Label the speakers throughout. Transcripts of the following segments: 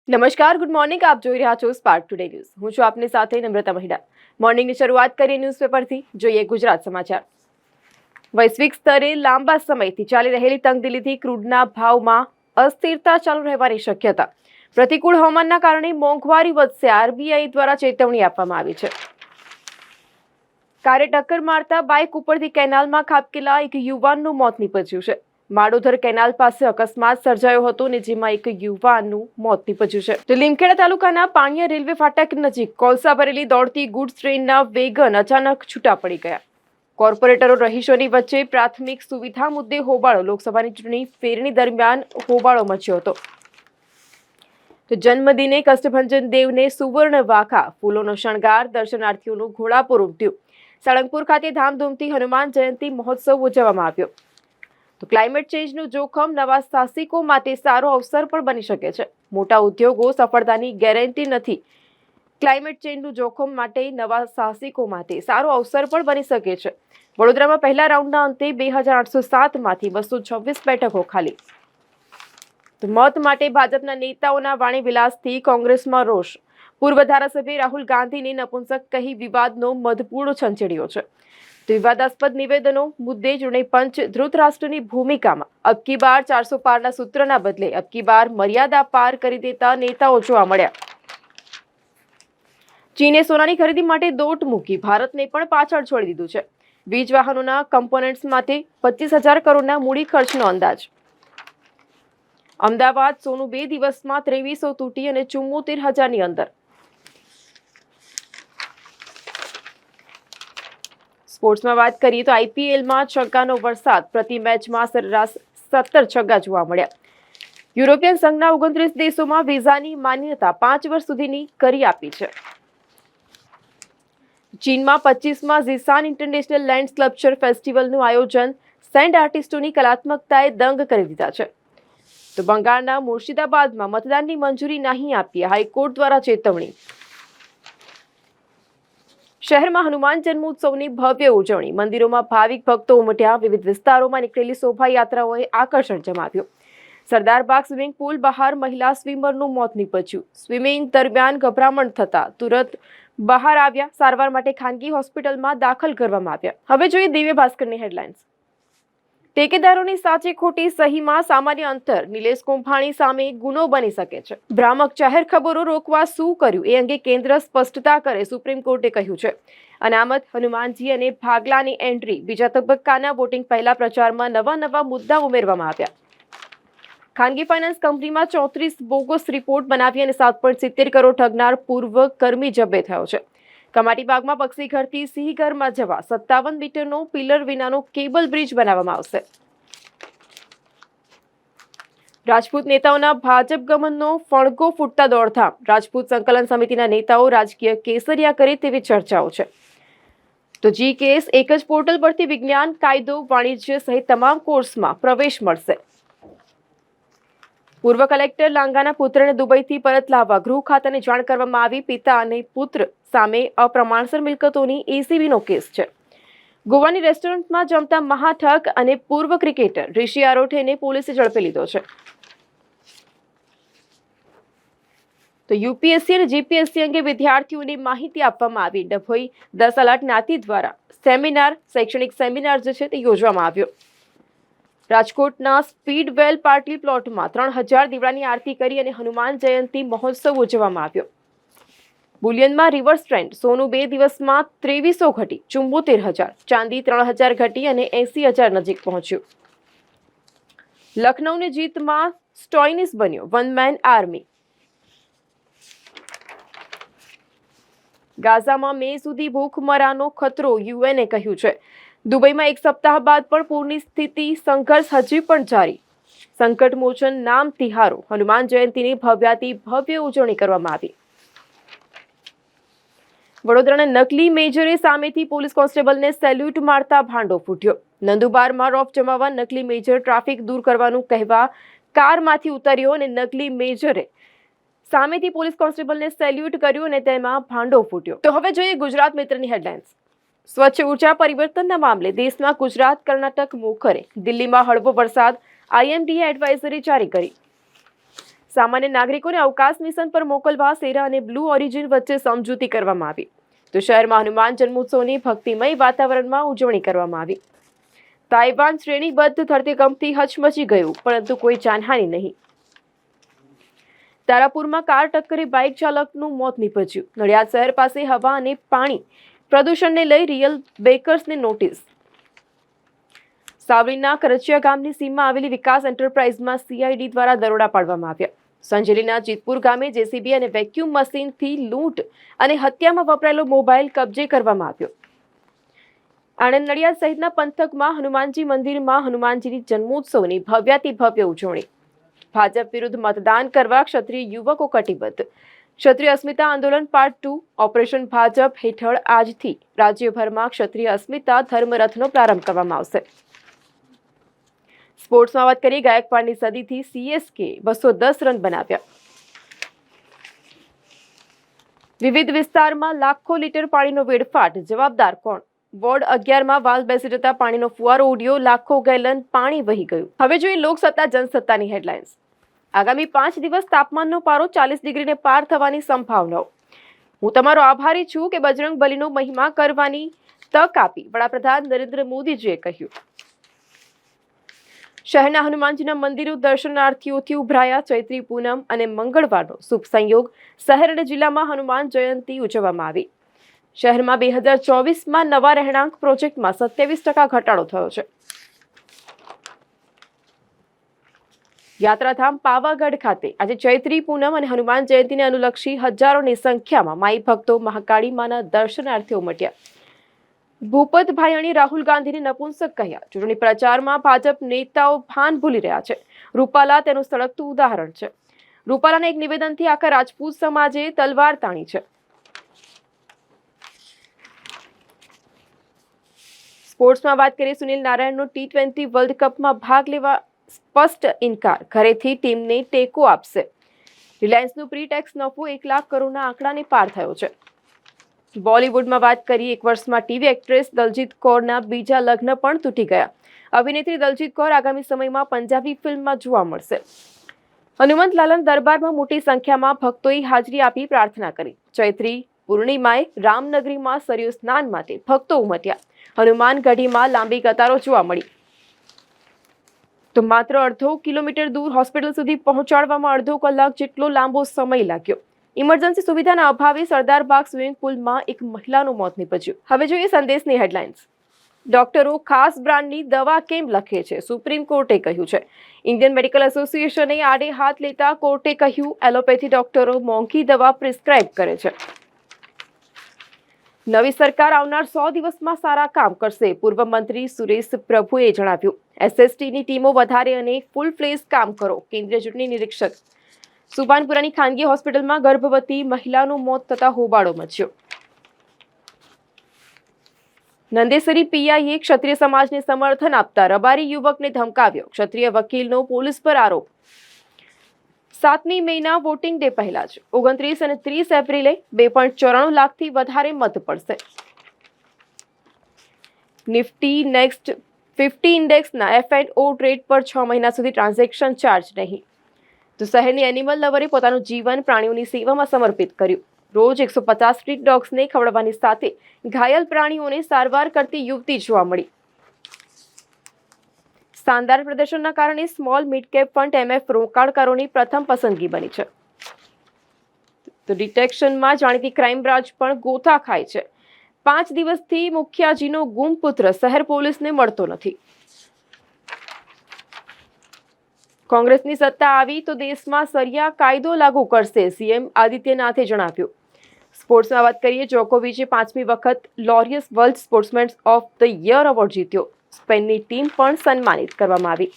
Speaker 1: નમસ્કાર, good morning. આપ જોઈ રહ્યા છો સ્પાર્ક ટુડે ન્યૂઝ. હું છું આપની સાથે નમ્રતા મહિડા. મોર્નિંગની શરૂઆત કરીએ ન્યૂઝપેપરથી. જોઈએ ગુજરાત સમાચાર. વૈશ્વિક સ્તરે લાંબા સમયથી ચાલી રહેલી તંગદિલીથી ક્રૂડના ભાવમાં અસ્થિરતા ચાલુ રહેવાની શક્યતા. પ્રતિકૂળ હવામાનના કારણે મોંઘવારી વધશે. આરબીઆઈ દ્વારા ચેતવણી આપવામાં આવી છે. કારે ટક્કર મારતા બાઇક ઉપરથી કેનાલમાં ખાબકેલા એક યુવાનનું મોત નીપજ્યું છે. માડોદર કેનાલ પાસે અકસ્માત સર્જાયો હતો અને જેમાં એક યુવાનનું મોત નીપજ્યું છે. તો લીમખેડા તાલુકાના પાણીયા રેલવે ફાટક નજીક કોલસા ભરેલી દોડતી ગુડ્સ ટ્રેનના વેગન અચાનક છૂટા પડી ગયા. કોર્પોરેટરો રહીશોની વચ્ચે પ્રાથમિક સુવિધા મુદ્દે હોબાળો. લોકસભાની ચૂંટણી ફેરણી દરમિયાન હોબાળો મચ્યો હતો. તો જન્મદિને કષ્ટભંજન દેવને સુવર્ણ વાખા, ફૂલોનો શણગાર, દર્શનાર્થીઓનું ઘોડાપુર ઉમટ્યું. સાળંગપુર ખાતે ધામધૂમથી હનુમાન જયંતિ મહોત્સવ ઉજવવામાં આવ્યો. તો ક્લાઇમેટ ચેન્જનું જોખમ નવા સાહસિકો માટે સારો અવસર પણ બની શકે છે. મોટા ઉદ્યોગો સફળતાની ગેરંટી નથી. ક્લાઇમેટ ચેન્જનું જોખમ માટે નવા સાહસિકો માટે સારો અવસર પણ બની શકે છે. વડોદરામાં પહેલા રાઉન્ડના અંતે 2807 માંથી 226 બેઠકો ખાલી. તો મત માટે ભાજપના નેતાઓના વાણી વિલાસથી કોંગ્રેસમાં રોષ. પૂર્વ ધારાસભ્ય રાહુલ ગાંધીને નપુંસક કહી વિવાદનો મધપૂડો છંચેડ્યો છે. તો વિવાદાસ્પદ નિવેદનો મુદ્દે ચૂંટણી પંચ ધૃતરાષ્ટ્રની ભૂમિકામાં. અબકી બાર 400 પારના સૂત્રના બદલે અબકી બાર મર્યાદા પાર કરી દેતા નેતાઓ જોવા મળ્યા. ચીને સોનાની ખરીદી માટે દોટ મૂકી ભારતને પણ પાછળ છોડી દીધું છે. વીજ વાહનોના કમ્પોનન્ટ્સ માટે 25,000 કરોડના મૂડી ખર્ચનો અંદાજ. અમદાવાદ સોનું 2 દિવસમાં 2300 તૂટી અને 74,000ની અંદર. સ્પોર્ટ્સમાં વાત કરીએ તો આઈપીએલમાં છગ્ગાનો વરસાદ. પ્રતિ મેચમાં સરેરાશ 17 છગ્ગા જોવા મળ્યા. યુરોપિયન સંઘના 29 દેશોમાં વિઝાની માન્યતા 5 વર્ષ સુધીની કરી આપી છે. ચીનમાં 25માં ઝિસાન ઇન્ટરનેશનલ લેન્ડ સ્કલ્પચર ફેસ્ટિવલનું આયોજન સેન્ડ આર્ટિસ્ટોની કલાત્મકતાએ દંગ કરી દીધા છે. તો બંગાળના મુર્શિદાબાદમાં મતદાનની મંજૂરી નહીં આપી, હાઈકોર્ટ દ્વારા ચેતવણી. શહેરમાં હનુમાન જન્મોત્સવની ભવ્ય ઉજવણી. મંદિરોમાં ભાવિક ભક્તો ઉમટ્યા. વિવિધ વિસ્તારોમાં નીકળેલી શોભાયાત્રાઓએ આકર્ષણ જમાવ્યું. સરદારબાગ સ્વિમિંગ પુલ બહાર મહિલા સ્વિમરનું મોત નીપજ્યું. સ્વિમિંગ દરમિયાન ગભરામણ થતા તુરંત બહાર આવ્યા. સારવાર માટે ખાનગી હોસ્પિટલમાં દાખલ કરવામાં આવ્યા. હવે જોઈએ દિવ્ય ભાસ્કરની હેડલાઇન્સ. ઠેકેદારોની સાચી ખોટી સહીમાં સામાન્ય અંતર. નિલેશ કુંભાણી સામે ગુનો બની શકે છે. ભ્રામક જાહેર ખબરો રોકવા શું કર્યું એ અંગે કેન્દ્ર સ્પષ્ટતા કરે, સુપ્રીમ કોર્ટે કહ્યું છે. અનામત, હનુમાનજી અને ભાગલાની એન્ટ્રી. બીજા તબક્કાના વોટિંગ પહેલા પ્રચારમાં નવા મુદ્દા ઉમેરવામાં આવ્યા. ખાનગી ફાઇનાન્સ કંપનીમાં 34 બોગસ રિપોર્ટ બનાવી અને 7.70 કરોડ ઠગનાર પૂર્વ કર્મી જબ્બે થયો છે. કમાટીબાગમાં પક્ષીઘરથી સિંહઘરમાં જવા 57 મીટરનો પિલર વિનાનો કેબલ બ્રિજ બનાવવામાં આવશે. રાજપૂત નેતાઓના ભાજપ ગમનનો ફણગો ફૂટતા દોડધામ. રાજપૂત સંકલન સમિતિના નેતાઓ રાજકીય કેસરિયા કરે તેવી ચર્ચાઓ છે. તો જીકેએસ એક જ પોર્ટલ પરથી વિજ્ઞાન, કાયદો, વાણિજ્ય સહિત તમામ કોર્સમાં પ્રવેશ મળશે. પૂર્વ કલેક્ટર લાંગાના પુત્રને દુબઈથી પરત લાવવા ગૃહ ખાતાને જાણ કરવામાં આવી. પિતા અને પુત્ર સામે અપ્રમાણસર મિલકતોની એસીબીનો કેસ છે. ગોવાની રેસ્ટોરન્ટમાં જમતા મહાઠગ અને પૂર્વ ક્રિકેટર ઋષિ આરોઠેને પોલીસે ઝડપી લીધો છે. તો યુપીએસસી અને જીપીએસસી અંગે વિદ્યાર્થીઓને માહિતી આપવામાં આવી. ડભોઈ 10 અલગ જ્ઞાતિ દ્વારા શૈક્ષણિક સેમિનાર જે છે તે યોજવામાં આવ્યો. રાજકોટના સ્પીડવેલ પાર્ટી પ્લોટમાં 3000 દીવડાની આરતી કરી અને હનુમાન જયંતિ મહોત્સવ ઉજવવામાં આવ્યો. બુલિયનમાં રિવર્સ ટ્રેન્ડ. સોનું 2 દિવસમાં 2300 ઘટી 74,000. ચાંદી 3000 ઘટી અને 80,000 નજીક પહોંચ્યું. લખનૌની જીતમાં સ્ટોઇનિસ બન્યો વન મેન આર્મી. ગાઝામાં મે સુધી ભૂખમરાનો ખતરો, યુએનએ કહ્યું છે. દુબઈમાં એક સપ્તાહ બાદ પણ પૂરની સ્થિતિ. સંઘર્ષ હજી પણ જારી. સંકટ મોચન નામ તિહારો. હનુમાન જયંતિની ભવ્યાતિ ભવ્ય ઉજવણી કરવામાં આવી. વડોદરાના નકલી મેજરે સામેથી પોલીસ કોન્સ્ટેબલને સેલ્યુટ મારતા ભાંડો ફૂટ્યો. નંદુબારમાં રોફ જમાવવા નકલી મેજર ટ્રાફિક દૂર કરવાનું કહેવા કારમાંથી ઉતર્યો અને નકલી મેજરે સામેથી પોલીસ કોન્સ્ટેબલને સેલ્યુટ કર્યું અને તેમાં ભાંડો ફૂટ્યો. તો હવે જોઈએ ગુજરાત મિત્રની હેડલાઇન્સ. સ્વચ્છ ઉર્જા પરિવર્તનના મામલે દેશમાં ગુજરાત, કર્ણાટક મોખરે. દિલ્હીમાં હળવો વરસાદ. આઈએમડીએ એડવાઇઝરી જારી કરી. સામાન્ય નાગરિકોને અવકાશ મિશન પર મોકલવા સેરા અને બ્લુ ઓરિજિન વચ્ચે સમજૂતી કરવામાં આવી. તો શહેરમાં હનુમાન જન્મોત્સવની ભક્તિમય વાતાવરણમાં ઉજવણી કરવામાં આવી. તાઇવાન શ્રેણીબદ્ધ ધરતીકંપથી હચમચી ગયું, પરંતુ કોઈ જાનહાનિ નહીં. તારાપુરમાં કાર ટક્કરે બાઇક ચાલકનું મોત નીપજ્યું. નડિયાદ શહેર પાસે હવા અને પાણી પ્રદૂષણને લઈ રિયલ બેકર્સને નોટિસ. સાવલીના કરચિયા ગામની સીમમાં આવેલી વિકાસ એન્ટરપ્રાઇઝમાં CID દ્વારા દરોડા પાડવામાં આવ્યા. સંજેલીના જીતપુર ગામે JCB અને વેક્યુમ મશીનથી લૂંટ અને હત્યામાં વપરાયેલો મોબાઈલ કબજે કરવામાં આવ્યો. આણંદ નડિયાદ સહિતના પંથકમાં હનુમાનજી મંદિરમાં હનુમાનજીની જન્મોત્સવની ભવ્યાતિભવ્ય ઉજવણી. ભાજપ વિરુદ્ધ મતદાન કરવા ક્ષત્રિય યુવકો કટિબદ્ધ. ક્ષત્રિય અસ્મિતા આંદોલન પાર્ટ 2 ઓપરેશન ભાજપ હેઠળ આજથી રાજ્યભરમાં ક્ષત્રિય અસ્મિતા ધર્મરથનો પ્રારંભ કરવામાં આવશે. સ્પોર્ટ્સમાં વાત કરી, ગાયકવાડની સદીથી CSK 210 રન બનાવ્યા. વિવિધ વિસ્તારમાં લાખો લીટર પાણીનો વેડફાટ, જવાબદાર કોણ? વોર્ડ 11માં વાલ બેસી જતા પાણીનો ફુવારો ઉડ્યો, લાખો ગેલન પાણી વહી ગયું. હવે જોઈએ લોકસત્તા જનસત્તાની હેડલાઇન્સ. આગામી 5 દિવસ તાપમાનનો પારો 40 ડિગ્રીને પાર થવાની સંભાવનાઓ. હું તમારો આભારી છું કે બજરંગ બલીનો મહિમા કરવાની તક આપી, વડાપ્રધાન નરેન્દ્ર મોદીજીએ કહ્યું. શહેરના હનુમાનજીના મંદિરો દર્શનાર્થીઓથી ઉભરાયા. ચૈત્રી પૂનમ અને મંગળવારનો શુભ સંયોગ. શહેર અને જિલ્લામાં હનુમાન જયંતિ ઉજવવામાં આવી. શહેરમાં 2024માં નવા રહેણાંક પ્રોજેક્ટમાં 27% ઘટાડો થયો છે. યાત્રાધામ પાવાગઢ ખાતે આજે ચૈત્રી પૂનમ અને હનુમાન જયંતિને અનુલક્ષી હજારોની સંખ્યામાં માઈ ભક્તો મહાકાળી માના દર્શનાર્થીઓ ઉમટ્યા. ભૂપતભાઈ અને રાહુલ ગાંધીને નપુંસક કહ્યા. ચૂંટણી પ્રચારમાં ભાજપ નેતાઓ ભાન ભૂલી રહ્યા છે. રૂપાલા તેનું સળગતું ઉદાહરણ છે. રૂપાલાના એક નિવેદનથી આખા રાજપૂત સમાજે તલવાર તાણી છે. સ્પોર્ટ્સમાં વાત કરીએ, સુનિલ નારાયણનો T20 વર્લ્ડ કપમાં ભાગ લેવા સ્પષ્ટ ઇનકાર. ઘરેથી ટીમને ટેકો આપશે. રિલાયન્સનું પ્રી ટેક્સ નફો 1 લાખ કરોડના આંકડાને પાર થયો છે. બોલિવૂડમાં વાત કરીએ, 1 વર્ષમાં ટીવી એક્ટ્રેસ દલજીત કૌરના બીજા લગ્ન પણ તૂટી ગયા. અભિનેત્રી દલજીત કૌર આગામી સમયમાં પંજાબી ફિલ્મમાં જોવા મળશે. હનુમંતલાલના દરબારમાં મોટી સંખ્યામાં ભક્તોએ હાજરી આપી પ્રાર્થના કરી. ચૈત્રી પૂર્ણિમાએ રામનગરીમાં સરયુ સ્નાન માટે ભક્તો ઉમટ્યા. હનુમાન ગઢીમાં લાંબી કતારો જોવા મળી. તો માત્ર અડધો કિલોમીટર દૂર હોસ્પિટલ સુધી પહોંચાડવામાં અડધો કલાક જેટલો લાંબો સમય લાગ્યો. ઇમરજન્સી સુવિધાના અભાવે સરદારબાગ સ્વિમિંગ પુલમાં એક મહિલાનું મોત નીપજ્યું. હવે જોઈએ સંદેશની હેડલાઇન્સ. ડોક્ટરો ખાસ બ્રાન્ડની દવા કેમ લખે છે? સુપ્રીમ કોર્ટે કહ્યું છે. ઇન્ડિયન મેડિકલ એસોસિએશને આડે હાથ લેતા કોર્ટે કહ્યું, એલોપેથી ડોક્ટરો મોંઘી દવા પ્રિસ્ક્રાઇબ કરે છે. નવી સરકાર આવનાર 100 દિવસમાં સારા કામ કરશે, પૂર્વ મંત્રી સુરેશ પ્રભુએ જણાવ્યું. SSTની ટીમો વધારે અને ફૂલ ફ્લેજ કામ કરો, કેન્દ્રીય ચૂંટણી નિરીક્ષક. સુભાનપુરાની ખાનગી હોસ્પિટલમાં ગર્ભવતી મહિલાનું મોત થતા હોબાળો મચ્યો. નંદેસરી પીઆઈએ ક્ષત્રિય સમાજને સમર્થન આપતા રબારી યુવકને ધમકાવ્યો. ક્ષત્રિય વકીલનો પોલીસ પર આરોપ. 7મી મેના વોટિંગ ડે પહેલા જ 29 અને 30 એપ્રિલે 2.94 લાખથી વધારે મત પડશે. નિફ્ટી નેક્સ્ટ 50 ઇન્ડેક્સના F&O ટ્રેડ પર 6 મહિના સુધી ટ્રાન્ઝેક્શન ચાર્જ નહીં. તો શહેરની એનિમલ લવરે પોતાનું જીવન પ્રાણીઓની સેવામાં સમર્પિત કર્યું. રોજ 150 સ્ટ્રીટ ડોગ્સને ખવડાવવાની સાથે ઘાયલ પ્રાણીઓને સારવાર કરતી યુવતી જોવા મળી. શાનદાર પ્રદર્શનના કારણે small mid cap fund MF રોકાણકારોની પ્રથમ પસંદગી બની છે. તો ડિટેક્શનમાં જાણીતી ક્રાઇમ બ્રાન્ચ પણ ગોથા ખાય છે. 5 દિવસથી મુખિયાજીનો ગુમ પુત્ર શહેર પોલીસને મળતો નથી. કોંગ્રેસની સત્તા આવી તો દેશમાં સરિયા કાયદો લાગુ કરશે, CM આદિત્યનાથે જણાવ્યું. સ્પોર્ટ્સમાં વાત કરીએ, જોકોવિચે 5મી વખત Laureus world sportsman of the year award જીત્યો. સ્પેનની ટીમ પણ સન્માનિત કરવામાં આવી.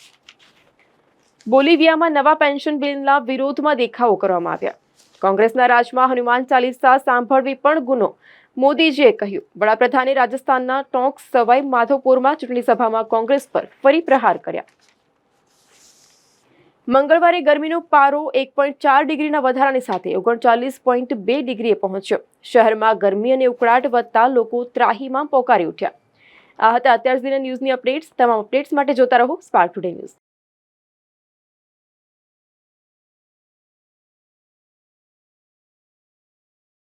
Speaker 1: બોલિવિયામાં નવા પેન્શન બિલના વિરોધમાં દેખાવો કરવામાં આવ્યા. કોંગ્રેસના રાજમાં હનુમાન ચાલીસા સાંભળવી પણ ગુનો, મોદીજીએ કહ્યું. વડાપ્રધાને રાજસ્થાનના ટોંક સવાઈ માધોપુરમાં ચૂંટણી સભામાં કોંગ્રેસ પર ફરી પ્રહાર કર્યા. મંગળવારે ગરમીનો પારો 1.4 ડિગ્રીના વધારાની સાથે 39.2 ડિગ્રીએ પહોંચ્યો. શહેરમાં ગરમી અને ઉકળાટ વધતા લોકો ત્રાહીમામ પોકારી ઉઠ્યા. આ હતા અત્યાર સુધીના ન્યૂઝની અપડેટ્સ. તમામ અપડેટ્સ માટે જોતા રહો સ્પાર્ક ટુડે ન્યૂઝ.